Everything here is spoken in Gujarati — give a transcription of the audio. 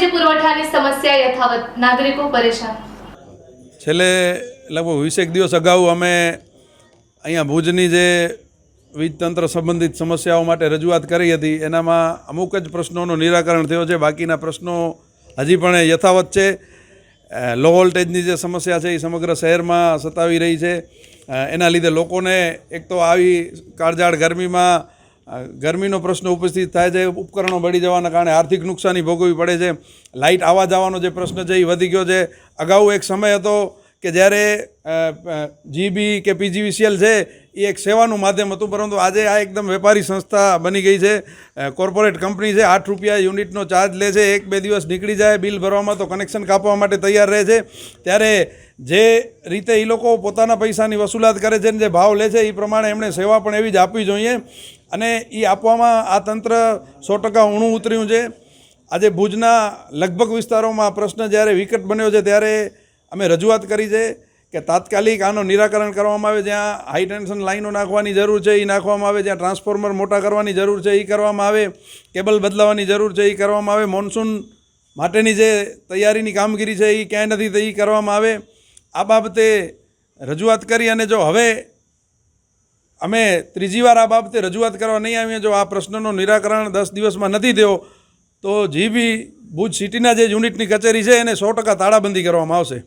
વીજ પુરવઠાની સમસ્યા યથાવત, નાગરિકો પરેશાન। છેલ્લે લગભગ 20 દિવસ અગાઉ અમે અહીંયા ભુજની જે વીજ તંત્ર સંબંધિત સમસ્યાઓ માટે રજૂઆત કરી હતી, એનામાં અમુક જ પ્રશ્નોનું નિરાકરણ થયો છે, બાકીના પ્રશ્નો હજી પણ યથાવત છે। લો વોલ્ટેજની જે સમસ્યા છે એ સમગ્ર શહેરમાં સતાવી રહી છે। એના લીધે લોકોને એક તો આવી કાળઝાળ ગરમીમાં ગરમીનો પ્રશ્ન ઉપસ્થિત થાય છે, ઉપકરણો બળી જવાના કારણે આર્થિક નુકસાની ભોગવવી પડે છે। લાઇટ આવવા જવાનો જે પ્રશ્ન છે એ વધી ગયો છે। અગાઉ એક સમય હતો કે જ્યારે જીબી કે પીજીવીસીએલ છે એ એક સેવાનું માધ્યમ હતું, પરંતુ આજે આ એકદમ વેપારી સંસ્થા બની ગઈ છે, કોર્પોરેટ કંપની છે। 8 રૂપિયા યુનિટનો ચાર્જ લે છે, 1-2 દિવસ નીકળી જાય બિલ ભરવામાં તો કનેક્શન કાપવા માટે તૈયાર રહે છે। ત્યારે જે રીતે એ લોકો પોતાના પૈસાની વસૂલાત કરે છે ને જે ભાવ લે છે એ પ્રમાણે એમણે સેવા પણ એવી જ આપવી જોઈએ, અને એ આપવામાં આ તંત્ર 100% ઊણું ઉતર્યું છે। આજે ભુજના લગભગ વિસ્તારોમાં પ્રશ્ન જ્યારે વિકટ બન્યો છે ત્યારે અમે રજૂઆત કરી છે કે તાત્કાલિક આનો નિરાકરણ કરવામાં આવે। જ્યાં હાઈ ટેન્શન લાઈનો નાખવાની જરૂર છે એ નાખવામાં આવે, જ્યાં ટ્રાન્સફોર્મર મોટા કરવાની જરૂર છે એ કરવામાં આવે, કેબલ બદલાવાની જરૂર છે એ કરવામાં આવે, મોન્સૂન માટેની જે તૈયારીની કામગીરી છે એ ક્યાંય નથી તો એ કરવામાં આવે। આ બાબતે રજૂઆત કરી, અને જો હવે અમે ત્રીજી વાર આ બાબતે રજૂઆત કરવા નહીં આવીએ, જો આ પ્રશ્નનો નિરાકરણ 10 દિવસમાં નથી થયો તો જીબી ભુજ સિટીના જે યુનિટની કચેરી છે એને 100% તાળાબંધી કરવામાં આવશે।